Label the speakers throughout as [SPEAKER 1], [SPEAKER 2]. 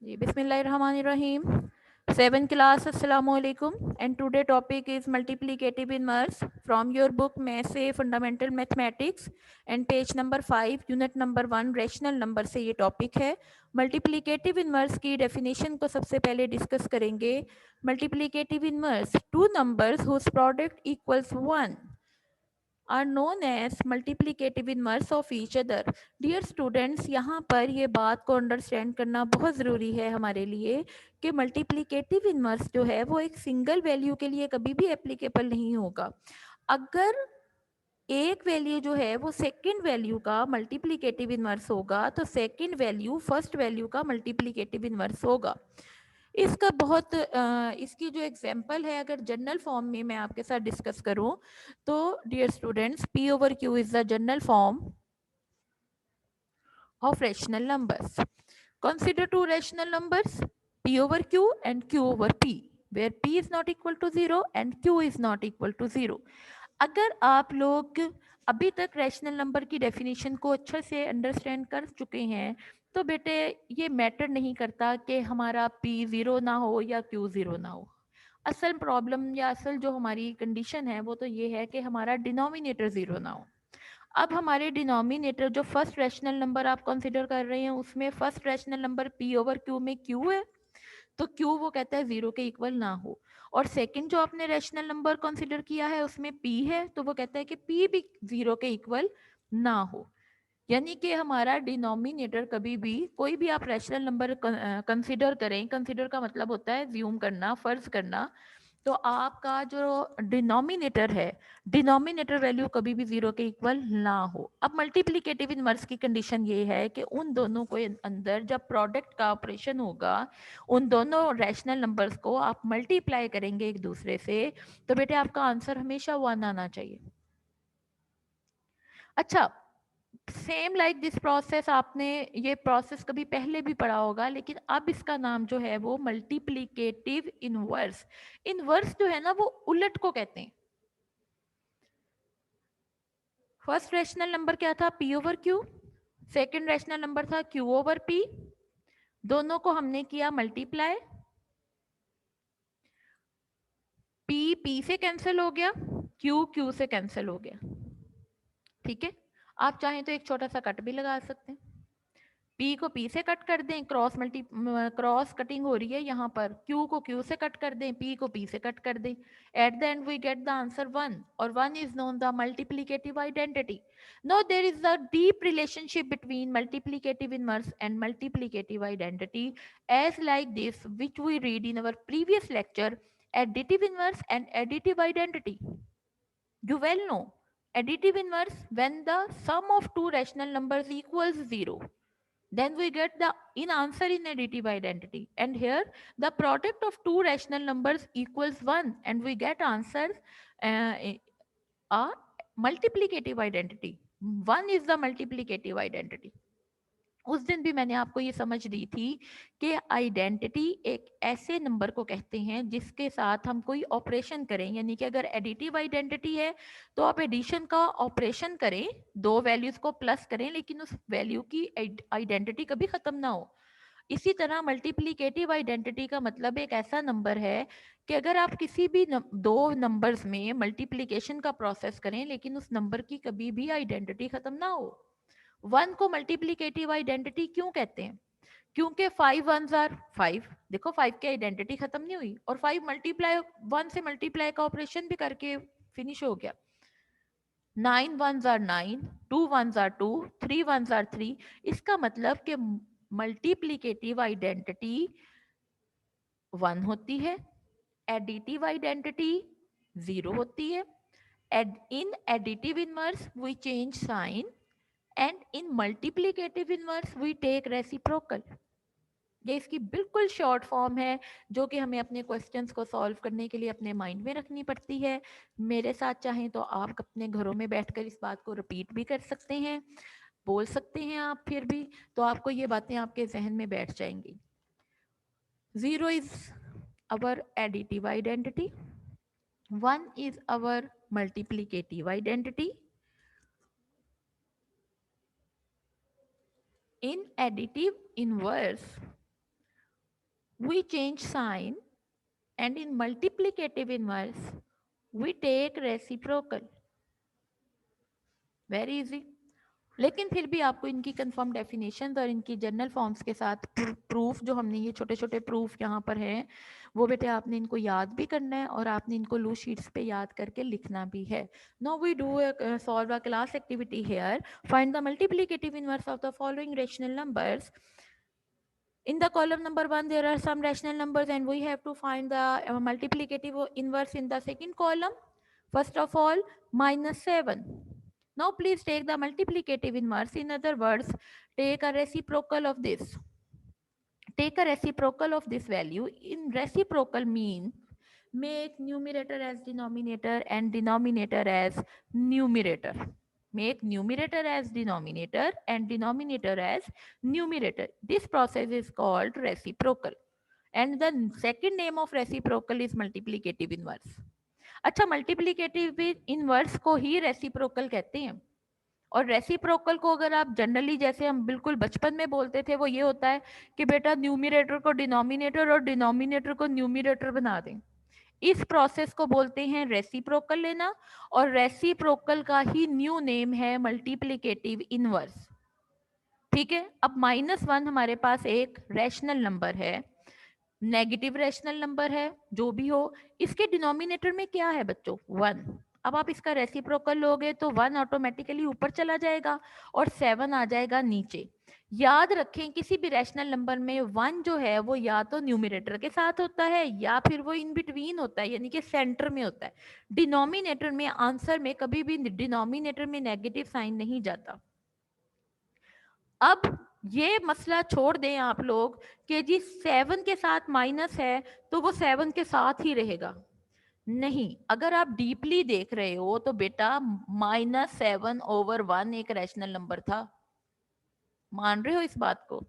[SPEAKER 1] जी, बिस्मिल्लाहिर्रहमानिर्रहीम। 7th class, Assalamu alaikum. And today topic is multiplicative inverse from your book Math से Fundamental Mathematics and page number 5, unit number 1, rational number से ये topic है. Multiplicative inverse की definition को सबसे पहले discuss करेंगे. Multiplicative inverse, two numbers whose product equals 1 are known as multiplicative inverse of each other. Dear students, यहाँ पर ये बात को अंडरस्टैंड करना बहुत ज़रूरी है हमारे लिए कि मल्टीप्लिकेटिव इन्वर्स जो है वो एक सिंगल वैल्यू के लिए कभी भी एप्लीकेबल नहीं होगा. अगर एक वैल्यू जो है वो सेकंड वैल्यू का मल्टीप्लिकेटिव इन्वर्स होगा तो सेकंड वैल्यू फर्स्ट वैल्यू का मल्टीप्लिकेटिव इन्वर्स होगा. इसका बहुत इसकी जो एग्जांपल है अगर जनरल फॉर्म में मैं आपके साथ डिस्कस करूं तो dear students, P over Q is the general form of rational numbers. Consider two rational numbers, p over q and q over p, where p is not equal to 0 and q is not equal to 0. अगर आप लोग अभी तक rational number की definition को अच्छे से understand कर चुके हैं तो बेटे ये मैटर नहीं करता कि हमारा p ज़ीरो ना हो या q ज़ीरो ना हो. असल प्रॉब्लम या असल जो हमारी कंडीशन है वो तो ये है कि हमारा डिनोमिनेटर ज़ीरो ना हो. अब हमारे डिनोमिनेटर जो फर्स्ट रैशनल नंबर आप कंसिडर कर रहे हैं उसमें first rational number p over q में q है तो q वो कहता है ज़ीरो के इक्वल ना हो. और सेकंड जो आपने रैशनल नंबर कंसिडर किया है उसमें p है तो वो कहता है कि p भी ज़ीरो के इक्वल ना हो. यानी कि हमारा डिनोमिनेटर कभी भी कोई भी आप रैशनल नंबर कंसिडर करें, कंसिडर का मतलब होता है ज्यूम करना, फर्ज करना, तो आपका जो डिनोमिनेटर है डिनोमिनेटर वैल्यू कभी भी जीरो के इक्वल ना हो. अब मल्टीप्लिकेटिव इनवर्स की कंडीशन ये है कि उन दोनों को अंदर जब प्रोडक्ट का ऑपरेशन होगा उन दोनों रैशनल नंबर्स को आप मल्टीप्लाई करेंगे एक दूसरे से तो बेटे आपका आंसर हमेशा वन आना चाहिए. अच्छा, सेम लाइक दिस प्रोसेस आपने ये प्रोसेस कभी पहले भी पढ़ा होगा लेकिन अब इसका नाम जो है वो मल्टीप्लिकेटिव इनवर्स. इनवर्स जो है ना वो उलट को कहते हैं. फर्स्ट रैशनल नंबर क्या था? p over q. Second rational number था q ओवर p. दोनों को हमने किया मल्टीप्लाई. p p से कैंसिल हो गया, q q से कैंसिल हो गया. ठीक है, आप चाहें तो एक छोटा सा कट भी लगा सकते हैं. p को p से कट कर दें, क्रॉस कटिंग हो रही है यहाँ पर. q को q से कट कर दें, p को p से कट कर दें. At the end we get the answer 1 और 1 is known the multiplicative identity. Now there is a deep relationship between multiplicative inverse and multiplicative identity as like this which we read in our previous lecture, additive inverse and additive identity. You well know additive inverse when the sum of two rational numbers equals 0, then we get the in answer in additive identity. And here the product of two rational numbers equals 1 and we get answer uh, a multiplicative identity. 1 is the multiplicative identity. उस दिन भी मैंने आपको ये समझ दी थी कि identity एक ऐसे नंबर को कहते हैं जिसके साथ हम कोई ऑपरेशन करें. यानी कि अगर एडिटिव आइडेंटिटी है तो आप एडिशन का ऑपरेशन करें, दो वैल्यूज को प्लस करें लेकिन उस वैल्यू की आइडेंटिटी कभी खत्म ना हो. इसी तरह मल्टीप्लिकेटिव आइडेंटिटी का मतलब एक ऐसा नंबर है कि अगर आप किसी भी दो नंबर्स में मल्टीप्लिकेशन का प्रोसेस करें लेकिन उस नंबर की कभी भी आइडेंटिटी खत्म ना हो. 1 को मल्टीप्लिकेटिव आइडेंटिटी क्यों कहते हैं? क्योंकि 5 वंस आर 5. देखो 5 की आइडेंटिटी खत्म नहीं हुई और 5 मल्टीप्लाई 1 से मल्टीप्लाई का ऑपरेशन भी करके फिनिश हो गया. 9 once are 9, 2 once are 2, 3 once are 3. इसका मतलब कि मल्टीप्लिकेटिव आइडेंटिटी 1 होती है, एडिटिव आइडेंटिटी 0 होती है. In additive inverse we change sign and in multiplicative inverse we take reciprocal. ये इसकी बिल्कुल शॉर्ट फॉर्म है जो कि हमें अपने क्वेश्चंस को सॉल्व करने के लिए अपने माइंड में रखनी पड़ती है. मेरे साथ चाहें तो आप अपने घरों में बैठकर इस बात को रिपीट भी कर सकते हैं, बोल सकते हैं आप फिर भी, तो आपको ये बातें आपके जहन में बैठ जाएंगी. 0 is our additive identity, 1 is our multiplicative identity. In additive inverse we change sign, and in multiplicative inverse we take reciprocal. Very easy. लेकिन फिर भी आपको इनकी कंफर्म डेफिनेशन और इनकी जनरल फॉर्म्स के साथ प्रूफ जो हमने ये छोटे छोटे प्रूफ यहाँ पर हैं वो बेटे आपने इनको याद भी करना है और आपने इनको लूज शीट्स पे याद करके लिखना भी है। Now we do solve a class activity here. Find the multiplicative inverse of the following rational numbers. In the column number 1 there are some rational numbers and we have to find the multiplicative inverse in the second column. First of all, -7. Now please take the multiplicative inverse. In other words, take a reciprocal of this. Take a reciprocal of this value. In reciprocal means make numerator as denominator and denominator as numerator. Make numerator as denominator and denominator as numerator. This process is called reciprocal. And the second name of reciprocal is multiplicative inverse. अच्छा, multiplicative inverse को ही reciprocal कहते हैं। और reciprocal को अगर आप generally जैसे हम बिल्कुल बचपन में बोलते थे वो ये होता है कि बेटा न्यूमिनेटर को डिनोमिनेटर और डिनोमिनेटर को न्यूमिनेटर बना दें। इस प्रोसेस को बोलते हैं रेसिप्रोकल लेना, और रेसिप्रोकल का ही न्यू नेम है मल्टीप्लिकेटिव इनवर्स। ठीक है, अब -1 हमारे पास एक रैशनल नंबर है, नेगेटिव रैशनल नंबर है, जो भी हो। इसके डिनोमिनेटर में क्या है बच्चों? 1। अब आप इसका रेसिप्रोकल लोगे तो 1 ऑटोमेटिकली ऊपर चला जाएगा और 7 आ जाएगा नीचे। याद रखें किसी भी रैशनल नंबर में 1 जो है वो या तो न्यूमिनेटर के साथ होता है या फिर वो इन बिटवीन होता है, यानी कि सेंटर में होता है। डिनोमिनेटर में, आंसर में कभी भी डिनोमिनेटर में नेगेटिव साइन नहीं जाता। अब ये मसला छोड़ दें आप लोग कि जी 7 के साथ माइनस है तो वो 7 के साथ ही रहेगा। नहीं, अगर आप डीपली देख रहे हो तो बेटा -7/1 एक रैशनल नंबर था। मान रहे हो इस बात को?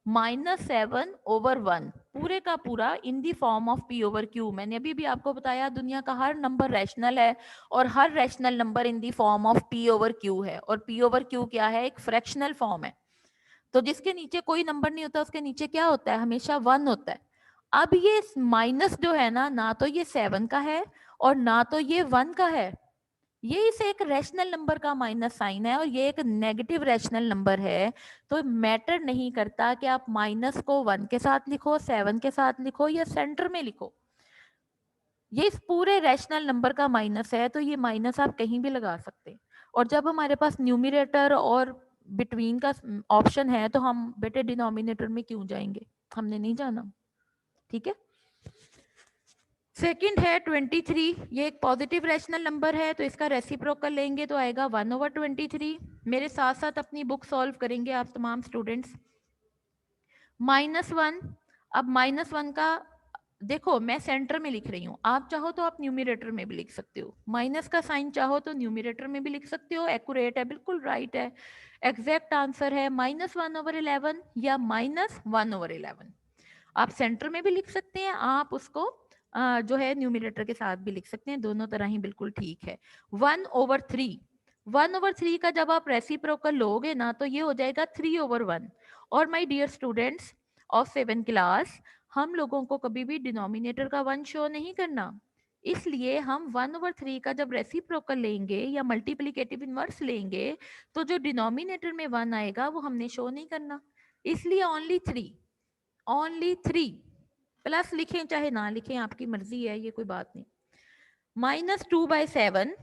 [SPEAKER 1] -7/1 पूरे का पूरा इन दी फॉर्म ऑफ p/q। मैंने अभी भी आपको बताया दुनिया का हर नंबर रैशनल है और हर rational number in the form of p/q है। और p/q क्या है? एक फ्रैक्शनल फॉर्म है। तो जिसके नीचे कोई नंबर नहीं होता उसके नीचे क्या होता है? हमेशा 1 होता है। अब ये माइनस जो है ना तो ये 7 का है और ना तो ये 1 का है। ये इस एक रैशनल नंबर का माइनस साइन है और ये एक नेगेटिव रैशनल नंबर है। तो मैटर नहीं करता कि आप माइनस को 1 के साथ लिखो, 7 के साथ लिखो या सेंटर में लिखो। ये इस पूरे रैशनल नंबर का माइनस है, तो ये माइनस आप कहीं भी लगा सकते हैं। और जब हमारे पास न्यूमिनेटर और बिटवीन का ऑप्शन है तो हम बेटे डिनोमिनेटर में क्यों जाएंगे? हमने नहीं जाना। ठीक है। सेकंड है 23। ये एक पॉजिटिव रैशनल नंबर है तो इसका रेसिप्रोकल लेंगे तो आएगा 1/23। मेरे साथ साथ अपनी बुक सॉल्व करेंगे आप तमाम स्टूडेंट्स। -1। अब -1 का देखो मैं सेंटर में लिख रही हूँ, आप चाहो तो आप न्यूमिनेटर में भी लिख सकते हो। माइनस का साइन चाहो तो न्यूमिनेटर में भी लिख सकते हो। एक्यूरेट है, बिल्कुल राइट है। एग्जैक्ट आंसर है -1/11 या -1/11। आप सेंटर में भी लिख सकते हैं, आप उसको जो है न्यूमिनेटर के साथ भी लिख सकते हैं, दोनों तरह ही बिल्कुल ठीक है। 1/3। 1/3 का जब आप रेसिप्रोकल लोगे ना तो ये हो जाएगा 3/1। और my dear students of 7 class, हम लोगों को कभी भी डिनोमिनेटर का 1 शो नहीं करना, इसलिए हम 1/3 का जब रेसिप्रोकल लेंगे या मल्टीप्लिकेटिव इनवर्स लेंगे तो जो डिनोमिनेटर में 1 आएगा वो हमने शो नहीं करना, इसलिए ओनली 3 प्लस लिखें चाहे ना लिखें आपकी मर्जी है, ये कोई बात नहीं। -2/7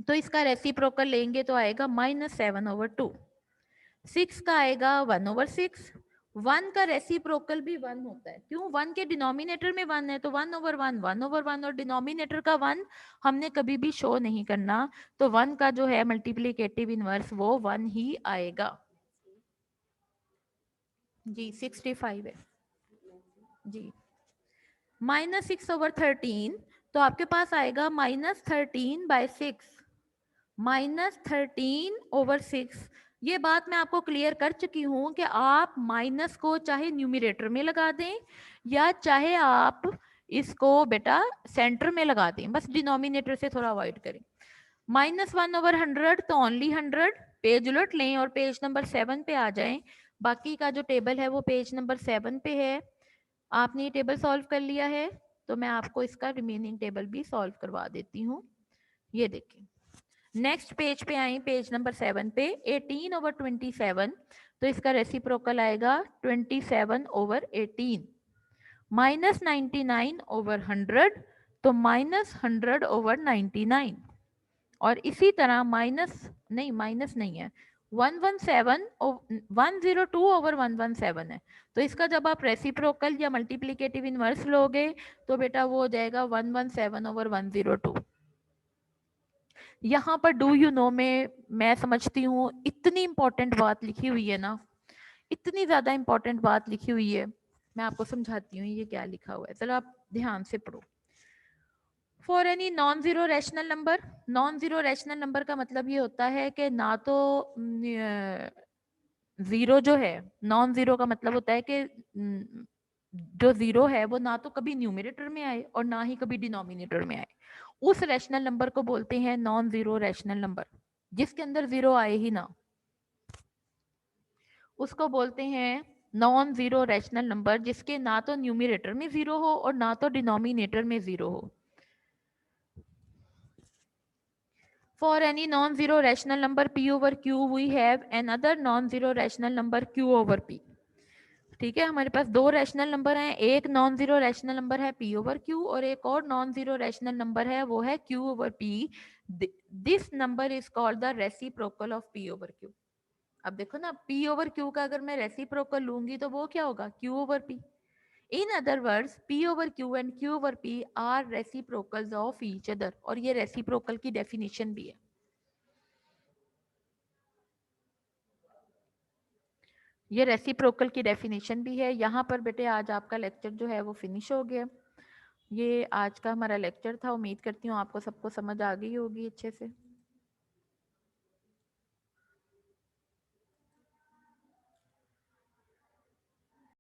[SPEAKER 1] तो इसका रेसिप्रोकल लेंगे तो आएगा -7/2। 6 का आएगा 1/6। 1 का रेसिप्रोकल भी 1 होता है, क्यों? 1 के डिनोमिनेटर में 1 है तो 1/1 1/1 और डिनोमिनेटर का 1 हमने कभी भी शो नहीं करना, तो 1 का जो है मल्टीप्लिकेटिव इनवर्स वो 1 ही आएगा। जी 65 है जी। -6/13 तो आपके पास आएगा -13/6। -13/6। ये बात मैं आपको क्लियर कर चुकी हूं कि आप माइनस को चाहे न्यूमिनेटर में लगा दें या चाहे आप इसको बेटा सेंटर में लगा दें, बस डिनोमिनेटर से थोड़ा अवॉइड करें। -1/100 तो ओनली 100। पेज उलट लें और पेज नंबर 7 पे आ जाएं। बाकी का जो टेबल है वो पेज नंबर 7 पे है। आपने ये टेबल सॉल्व कर लिया है, तो मैं आपको इसका रिमेनिंग टेबल भी सॉल्व करवा देती हूँ। ये देखिए, नेक्स्ट पेज पे आई, पेज नंबर 7 पे, 18/27, तो इसका रेसिप्रोकल आएगा 27/18, -99/100, तो -100/99, और इसी तरह माइनस नहीं है, 102/117 है, तो इसका जब आप रेसिप्रोकल या मल्टीप्लीकेटिव इनवर्स लोगे तो बेटा वो हो जाएगा 117/102। यहाँ पर डू यू नो में मैं समझती हूँ इतनी इंपॉर्टेंट बात लिखी हुई है ना, इतनी ज्यादा इंपॉर्टेंट बात लिखी हुई है, मैं आपको समझाती हूँ ये क्या लिखा हुआ है, जरा आप ध्यान से पढ़ो। For any non zero rational number, non zero rational number का मतलब ये होता है कि ना तो जीरो जो है, नॉन जीरो का मतलब होता है कि जो जीरो है वो ना तो कभी न्यूमरेटर में आए और ना ही कभी डिनोमिनेटर में आए, उस रैशनल नंबर को बोलते हैं नॉन जीरो रैशनल नंबर, जिसके अंदर जीरो आए ही ना, उसको बोलते हैं नॉन जीरो रैशनल नंबर, जिसके ना तो न्यूमरेटर में जीरो हो और ना तो डिनोमिनेटर में जीरो हो। For any non-zero rational number p over q, we have another non-zero rational number q over p। ठीक है, हमारे पास दो रैशनल नंबर हैं, एक नॉन जीरो रैशनल नंबर है p ओवर q और एक और नॉन जीरो रैशनल नंबर है वो है q over p। This number is called the reciprocal of p over q। अब देखो ना, p ओवर q का अगर मैं रेसिप्रोकल लूंगी तो वो क्या होगा, q over p। In other words p over q and q over p are reciprocals of each other, और ये रेसिप्रोकल की डेफिनेशन भी है। ये रेसिप्रोकल की डेफिनेशन भी है। यहाँ पर बेटे आज आपका लेक्चर जो है वो फिनिश हो गया। ये आज का हमारा लेक्चर था, उम्मीद करती हूँ आपको सबको समझ आ गई होगी अच्छे से।